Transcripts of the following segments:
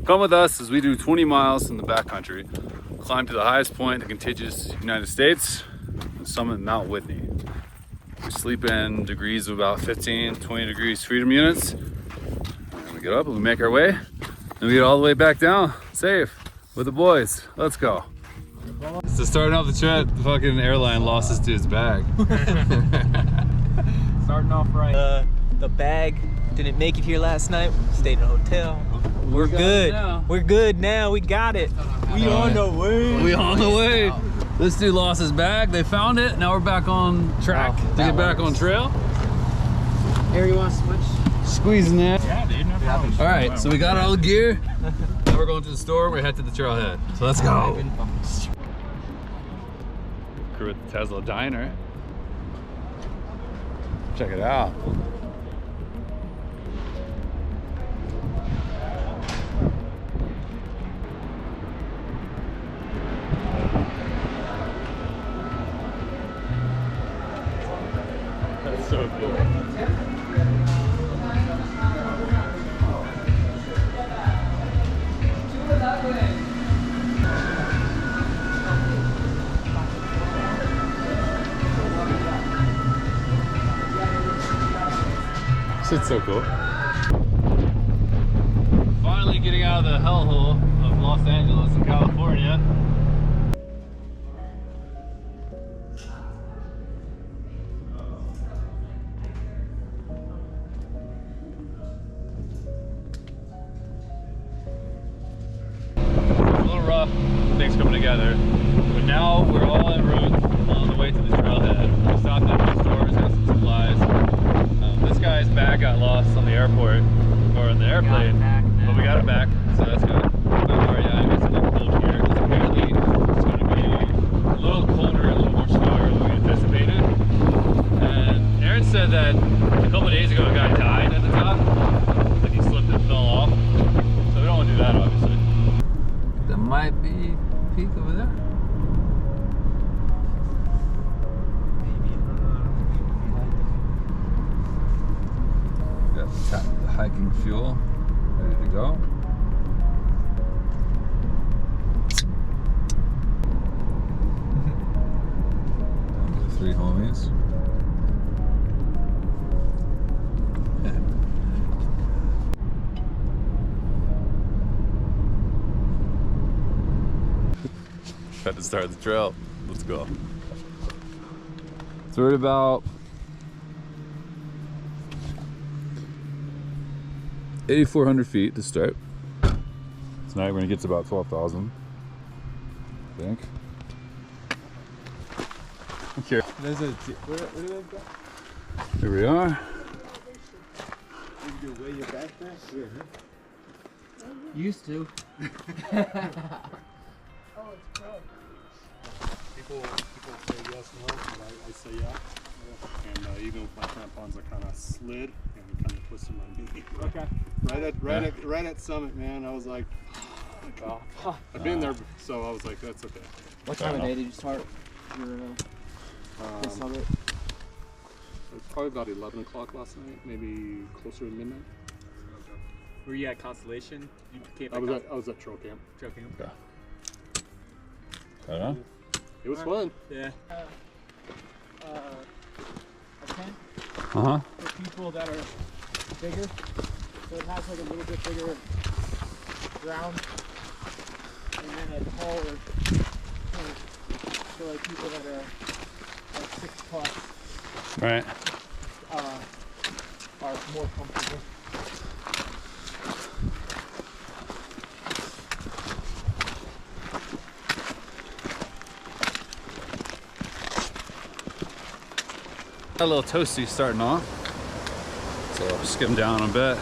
Come with us as we do 20 miles in the backcountry, climb to the highest point in the contiguous United States, and summit Mount Whitney. We sleep in degrees of about 15, 20 degrees freedom units. And we get up and we make our way, and we get all the way back down, safe, with the boys. Let's go. So starting off the trip, the fucking airline lost this dude's bag. Starting off right. The bag didn't make it here last night. Stayed in a hotel. We're good. We're good now. We got it. We on the way. We on the way. This dude lost his bag. They found it. Now we're back on track to get back on trail. Here, you want to switch? Squeezing that. Yeah, dude. No problem. All right, so we got all the gear. Now we're going to the store. We're headed to the trailhead. So let's go. Crew at the Tesla diner. Check it out. That's so cool. It's so cool. Finally getting out of the hellhole of Los Angeles and California. A little rough, things coming together, but now we're all en route on the way to the trailhead. We stopped at the stores, got some supplies. This guy's bag got lost on the airport, or on the airplane, but we got it back, so that's good. Yeah, I got some cold here, because apparently it's going to be a little colder, a little more snowier than we anticipated. And Aaron said that a couple of days ago a guy died at the top, like he slipped and fell off, so we don't want to do that obviously. There might be a peak over there. Got the hiking fuel ready to go. Down to the three homies. Got to start the trail. Let's go. So we're at about 8,400 feet to start. Tonight we're gonna get to about 12,000, I think. Okay. There's a. Where do they go? Here we are. You weigh your backpack? Yeah. Used to. Oh, it's good. People say yes, no, but I say yeah. And even with my crampons, I kind of slid and kind of twisted my knee. Okay. Right at summit, man. I was like, oh. I've been there, so I was like, that's okay. What time of day did you start your summit? It was probably about 11 o'clock last night, maybe closer to midnight. Were you at Constellation? You came I was at trail camp. Trail camp. Okay. Right on. It was fun. Yeah. Ascent Uh-huh. for people that are bigger. So it has like a little bit bigger ground, and then a taller point for like people that are like 6+, Right. are more comfortable. Got a little toasty starting off, so I'll skim down a bit.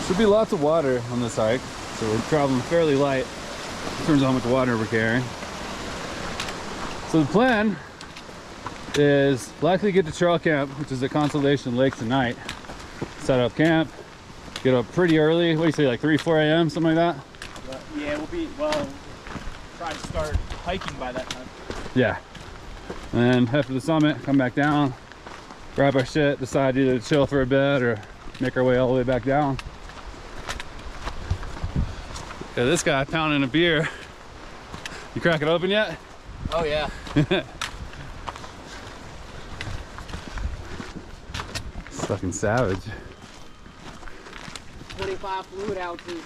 Should be lots of water on this hike, so we're traveling fairly light in terms of how much water we're carrying. So the plan is likely get to trail camp, which is at Constellation Lake tonight. Set up camp, get up pretty early. What do you say, like 3, 4 a.m., something like that? Yeah, we'll try to start hiking by that time. Yeah. And then head for the summit, come back down, grab our shit, decide either to chill for a bit or make our way all the way back down. Yeah, this guy pounding a beer. You crack it open yet? Oh yeah. It's fucking savage. 25 fluid ounces.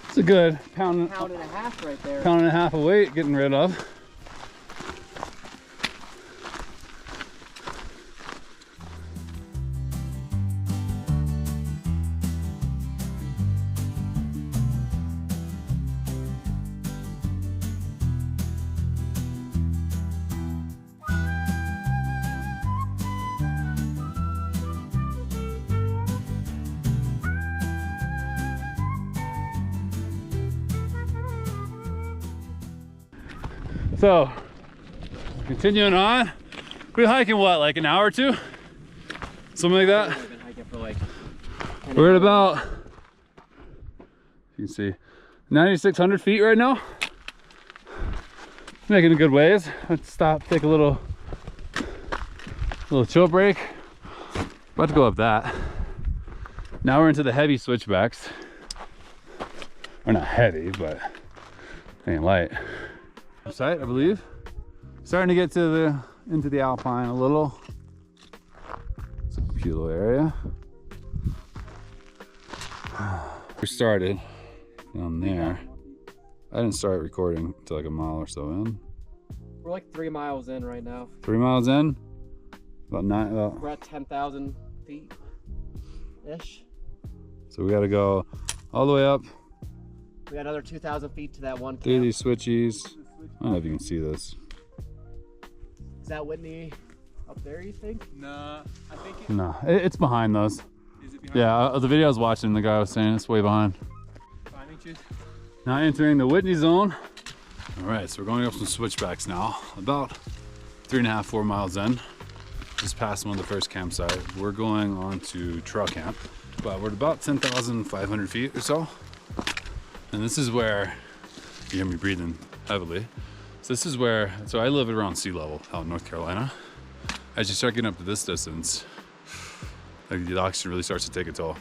It's a good pound and a half right there. Pound and a half of weight getting rid of. So, continuing on, we're hiking what, like an hour or two? Something like that? I've been hiking for like we're at about, you can see, 9,600 feet right now. Making a good ways. Let's stop, take a little chill break. About to go up that. Now we're into the heavy switchbacks. Or not heavy, but they ain't light. Site, I believe. Starting to get to into the alpine a little. It's a cute little area. We started down there. I didn't start recording until like a mile or so in. We're like 3 miles in right now. 3 miles in? About 9. We're at 10,000 feet ish. So we got to go all the way up. We got another 2,000 feet to that one camp. Through these switchies. I don't know if you can see this. Is that Whitney up there, you think? Nah, I think No, it's behind those. Is it behind? Yeah, the video I was watching, the guy was saying it's way behind. Finding you? Now entering the Whitney zone. All right, so we're going up some switchbacks now. About 3.5, 4 miles in. Just past one of the first campsite. We're going on to trail camp. But we're at about 10,500 feet or so. And this is where, you hear me breathing heavily. So this is where, so I live around sea level out in North Carolina. As you start getting up to this distance, like the oxygen really starts to take a toll.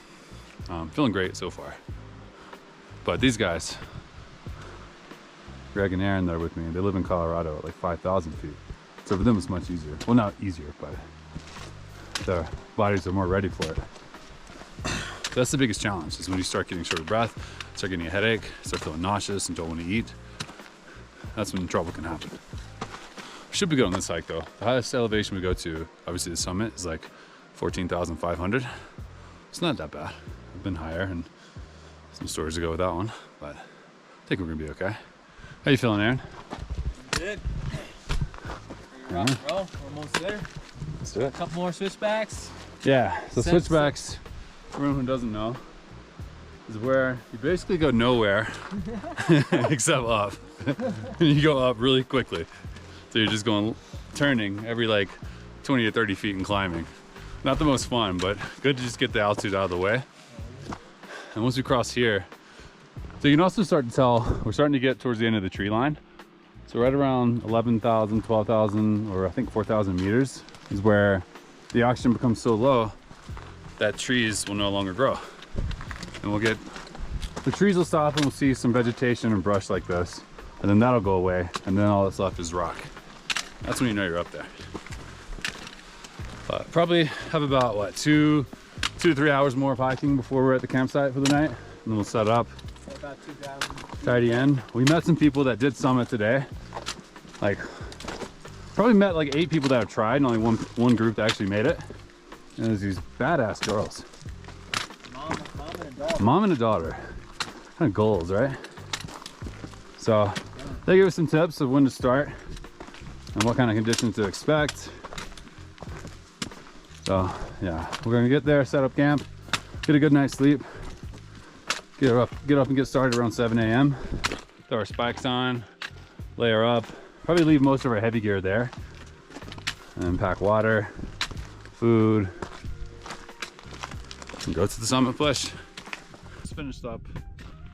Feeling great so far. But these guys, Greg and Aaron, they're with me. They live in Colorado at like 5,000 feet. So for them it's much easier. Well, not easier, but their bodies are more ready for it. That's the biggest challenge, is when you start getting short of breath, start getting a headache, start feeling nauseous and don't want to eat. That's when trouble can happen. Should be good on this hike though. The highest elevation we go to, obviously the summit, is like 14,500. It's not that bad. I've been higher and some stories to go with that one, but I think we're gonna be okay. How you feeling, Aaron? Good. Rock and roll. We're almost there. Let's do it. A couple more switchbacks. Yeah, so switchbacks, for anyone who doesn't know, is where you basically go nowhere except up. And you go up really quickly. So you're just going, turning every like 20 to 30 feet and climbing. Not the most fun, but good to just get the altitude out of the way. And once we cross here, so you can also start to tell, we're starting to get towards the end of the tree line. So right around 11,000, 12,000, or I think 4,000 meters is where the oxygen becomes so low that trees will no longer grow. And we'll get, the trees will stop and we'll see some vegetation and brush like this. And then that'll go away. And then all that's left is rock. That's when you know you're up there. But probably have about, what, 2 to 3 hours more of hiking before we're at the campsite for the night. And then we'll set up. So about 2,000. Tidy in. We met some people that did summit today. Like, probably met like 8 people that have tried and only one group that actually made it. And there's these badass girls. Mom and a daughter. Mom and a daughter. Kind of goals, right? So they gave us some tips of when to start and what kind of conditions to expect. So yeah, we're gonna get there, set up camp, get a good night's sleep, get up and get started around 7 a.m. Throw our spikes on, layer up, probably leave most of our heavy gear there, and then pack water, food, and go to the summit push. Just finished up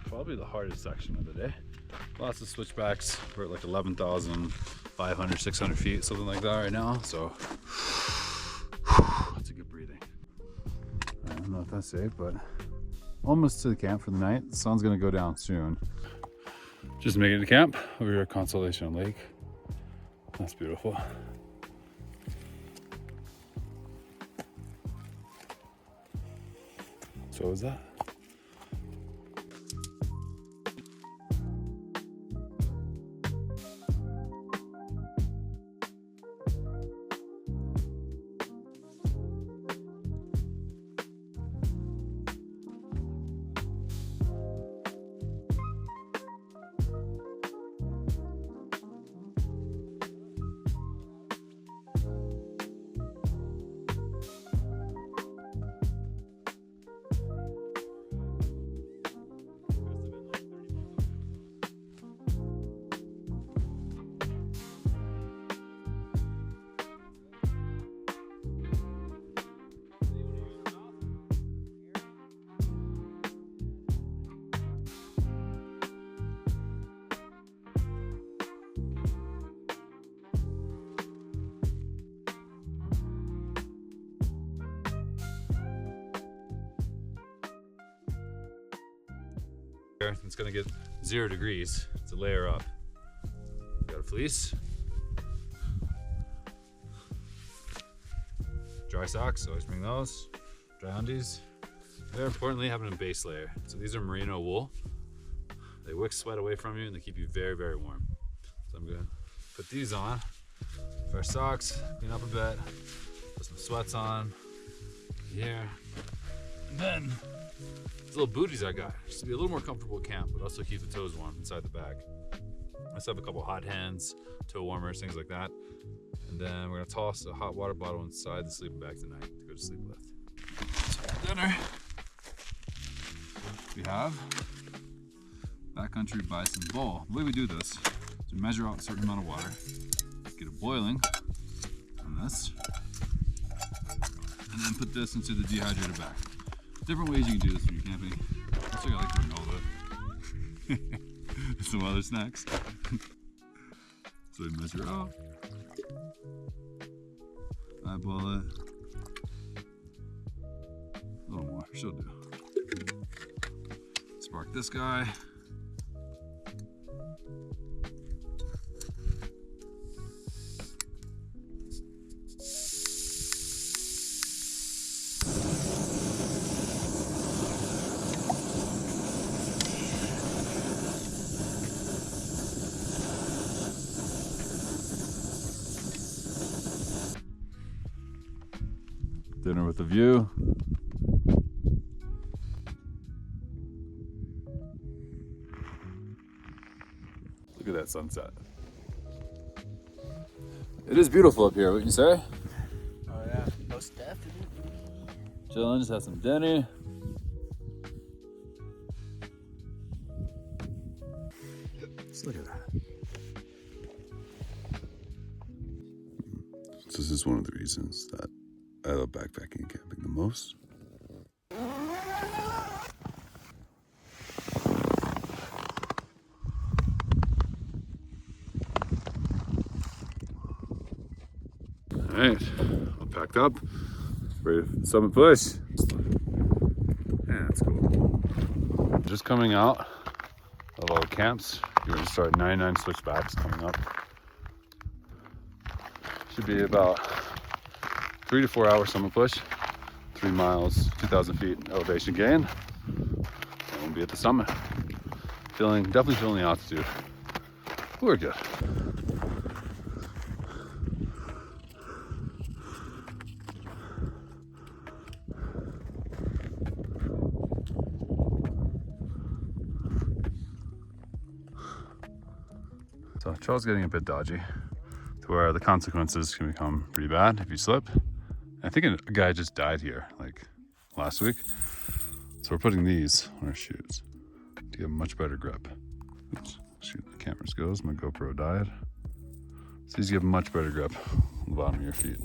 probably the hardest section of the day. Lots of switchbacks. We're at like 11,500 500, 600 feet, something like that right now. So it's a good breathing. I don't know if that's safe, but almost to the camp for the night. The sun's gonna go down soon. Just making it to camp over here at Consolation Lake. That's beautiful. So what was that? It's gonna get 0 degrees to layer up. Got a fleece, dry socks, always bring those, dry undies. Very importantly, having a base layer. So these are merino wool. They wick sweat away from you and they keep you very, very warm. So I'm gonna put these on, fresh socks, clean up a bit, put some sweats on here, and then these little booties I got, just to be a little more comfortable at camp, but also keep the toes warm inside the bag. I just have a couple hot hands, toe warmers, things like that. And then we're gonna toss a hot water bottle inside the sleeping bag tonight to go to sleep with. So for dinner, we have backcountry bison bowl. The way we do this is we measure out a certain amount of water, get it boiling on this, and then put this into the dehydrated bag. Different ways you can do this when you're camping. That's why I like granola. Some other snacks. So we measure out. Eyeball it. A little more, she'll do. Spark this guy. Dinner with a view. Look at that sunset. It is beautiful up here, wouldn't you say? Oh yeah, most definitely. Chillin', just had some dinner. Just look at that. This is one of the reasons that I love backpacking and camping the most. All right, all packed up, ready for the summit push. Yeah, that's cool. Just coming out of all the camps, you're gonna start 99 switchbacks coming up. Should be about 3 to 4 hour summit push, 3 miles, 2,000 feet elevation gain, and we'll be at the summit. Definitely feeling the altitude. We're good. So trail's getting a bit dodgy, to where the consequences can become pretty bad if you slip. I think a guy just died here, like last week. So we're putting these on our shoes to get a much better grip. Oops, shoot, the cameras goes, my GoPro died. So these give a much better grip on the bottom of your feet.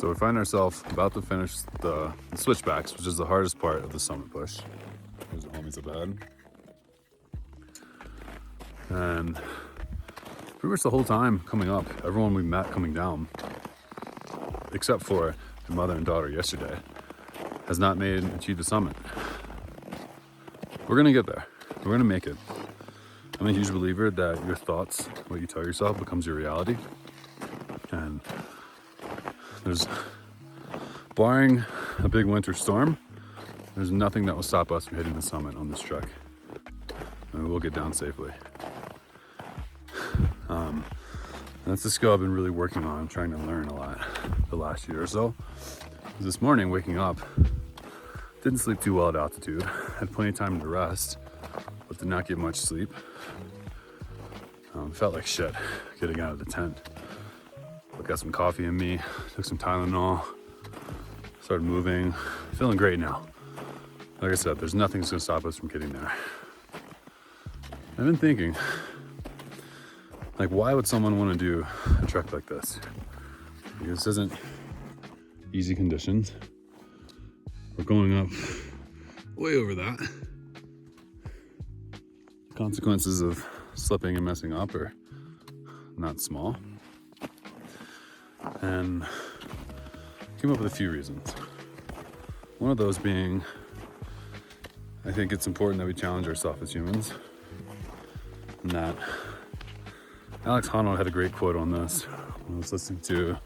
So we find ourselves about to finish the switchbacks, which is the hardest part of the summit push. There's the homies up ahead. And pretty much the whole time coming up, everyone we met coming down, except for my mother and daughter yesterday, has not achieved the summit. We're gonna get there. We're gonna make it. I'm a huge believer that your thoughts, what you tell yourself, becomes your reality. And there's, barring a big winter storm, there's nothing that will stop us from hitting the summit on this trek. And we'll get down safely. That's the skill I've been really working on, trying to learn a lot the last year or so. This morning, waking up, didn't sleep too well at altitude, had plenty of time to rest, but did not get much sleep. Felt like shit getting out of the tent. But got some coffee in me, took some Tylenol, started moving, feeling great now. Like I said, there's nothing that's gonna stop us from getting there. I've been thinking, like, why would someone want to do a trek like this? Because this isn't easy conditions. We're going up way over that. Consequences of slipping and messing up are not small. And came up with a few reasons. One of those being, I think it's important that we challenge ourselves as humans. And that Alex Honnold had a great quote on this. I was listening to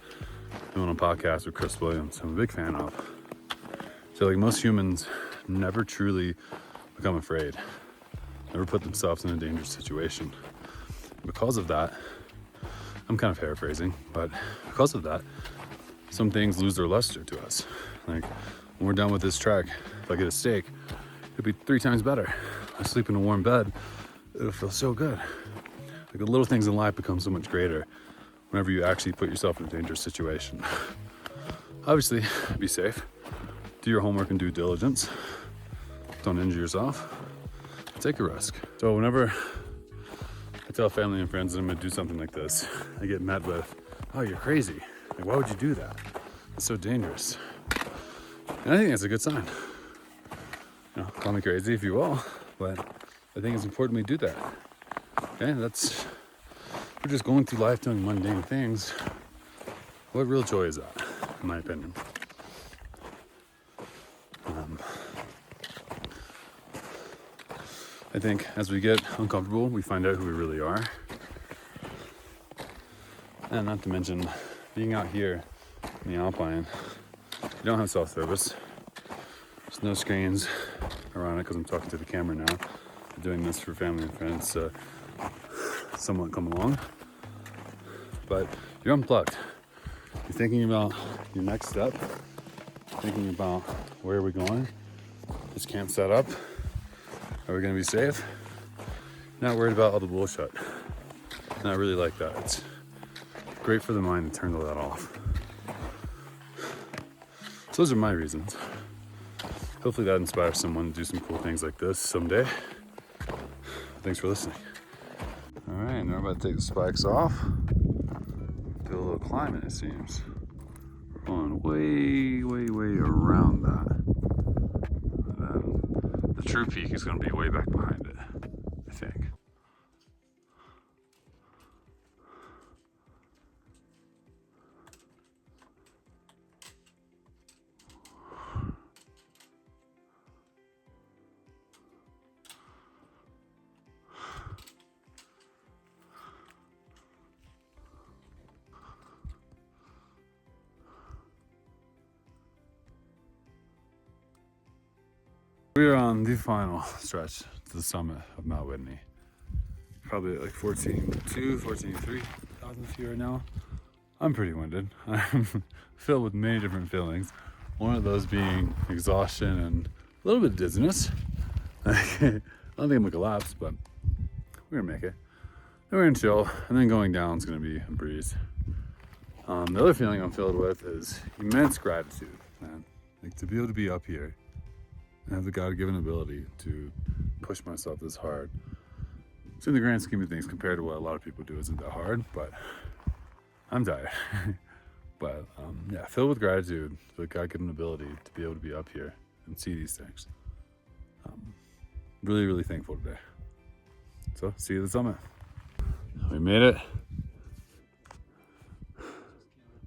him on a podcast with Chris Williams, I'm a big fan of. So like most humans never truly become afraid, never put themselves in a dangerous situation. Because of that, I'm kind of paraphrasing, but because of that, some things lose their luster to us. Like when we're done with this trek, if I get a steak, it'd be 3 times better. I sleep in a warm bed, it'll feel so good. Like the little things in life become so much greater whenever you actually put yourself in a dangerous situation. Obviously, be safe. Do your homework and due diligence. Don't injure yourself. Take a risk. So whenever I tell family and friends that I'm gonna do something like this, I get met with, oh, you're crazy. Like, why would you do that? It's so dangerous. And I think that's a good sign. You know, call me crazy if you will, but I think it's important we do that. Okay, we're just going through life doing mundane things. What real joy is that, in my opinion? I think as we get uncomfortable, we find out who we really are. And not to mention, being out here in the Alpine, you don't have self-service. There's no screens around it because I'm talking to the camera now. I'm doing this for family and friends to somewhat come along. But you're unplugged. You're thinking about your next step, thinking about where are we going, is camp set up, are we gonna be safe? Not worried about all the bullshit. And I really like that. It's great for the mind to turn all that off. So those are my reasons. Hopefully that inspires someone to do some cool things like this someday. Thanks for listening. All right, now we're about to take the spikes off. Do a little climbing, it seems. We're going way around that. The true peak is going to be way back behind it, I think. We're on the final stretch to the summit of Mount Whitney. Probably at like 14,300 feet right now. I'm pretty winded. I'm filled with many different feelings. One of those being exhaustion and a little bit of dizziness. I don't think I'm gonna collapse, but we're gonna make it. Then we're gonna chill, and then going down is gonna be a breeze. The other feeling I'm filled with is immense gratitude, man. Like to be able to be up here and have the God-given ability to push myself this hard. So in the grand scheme of things, compared to what a lot of people do, isn't that hard, but I'm tired. But yeah, filled with gratitude for the God-given ability to be able to be up here and see these things. Really, really thankful today. So, see you at the summit. We made it.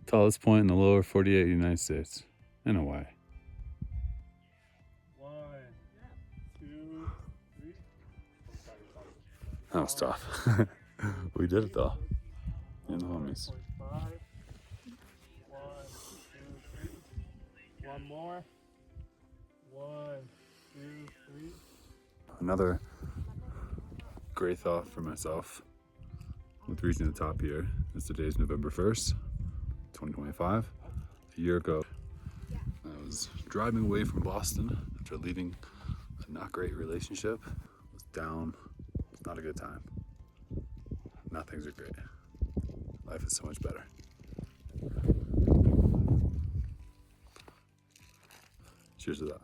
Tallest point in the lower 48 United States in Hawaii. 1, 2, 3. That was tough. We did it though. And the homies. 5. 1, 2, 3. One more. 1, 2, 3. Another great thought for myself with reaching the top here is today's November 1st, 2025. A year ago, I was driving away from Boston after leaving a not great relationship. I was down. It's not a good time. Now things are great. Life is so much better. Cheers to that.